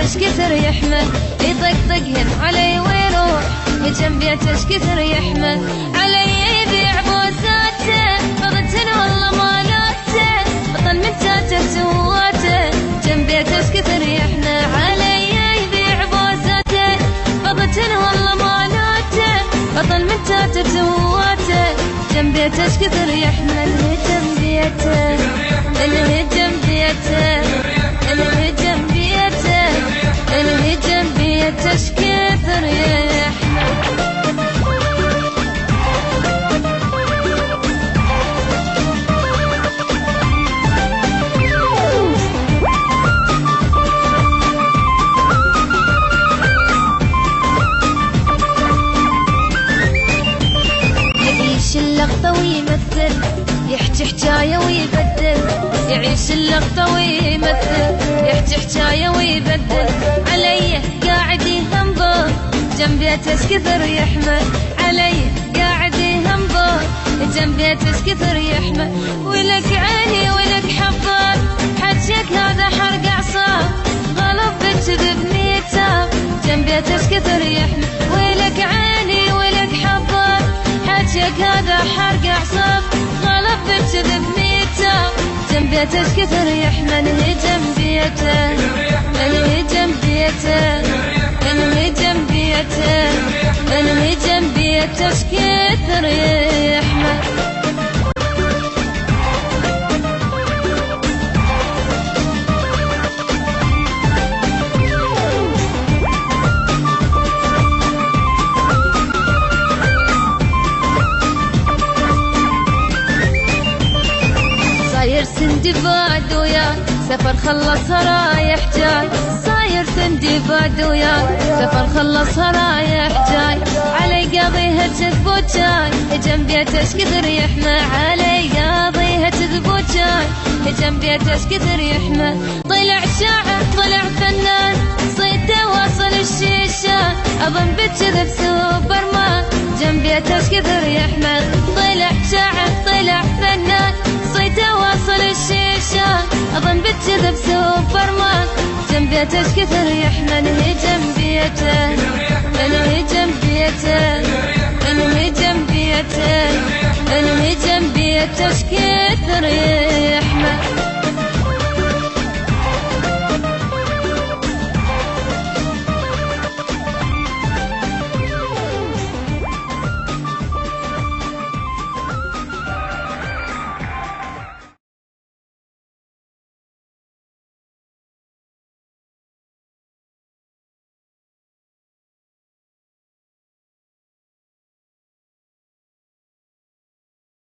كثر يحمل يطقطقهن علي ويروح جنبيتش كثر يحمل علي يبيع بوساته فضتن والله مالاته بطل من تاته سواته جنبيتش كثر يحمل علي يبيع بوساته فضتن والله مالاته بطل من تاته سواته جنبيتش كثر يحمل جنبيته الهجم بيته الهجم بيته الهجم بيتش كثر يحمل يعيش اللقطة ويمثل يحكي حكاية ويبدل يعيش اللقطة ويمثل يحكي حكاية ويبدل علي قاعد يهنبر جنبيتش كثر يحمل علي قاعد يهنبر جنبيتش كثر يحمل ولك عيني ولك حبار حجك هذا حرق اعصاب غلط بالكذب ميتاب جنبيتش كثر يحمل ولك عيني ولك حبار حجك هذا حرق اعصاب غلط بالكذب ميتاب جنبيتش كثر يحمل الهجم بيته الهجم بيته الهجم بيته الهجم بيتش كثر يحمل صاير سندباد وياي سفر خلصها رايح جاي صاير سندباد وياي سفر خلصها رايح جاي علي قاضيها تذبو جاي جنبيتش كثر يحمل علي قاضيها تذبو جاي جنبيتش كثر يحمل طلع شاعر طلع فنان صيته واصل الشيشان اظن بالكذب سوبرمان جنبيتش كثر يحمل طلع شاعر طلع فنان صيته واصل الشيشان اظن بالكذب سوبرمان جنبيتش كثر يحمل الهجم بيته الهجم بيته الهجم بيته الهجم بيتش كثر يحمل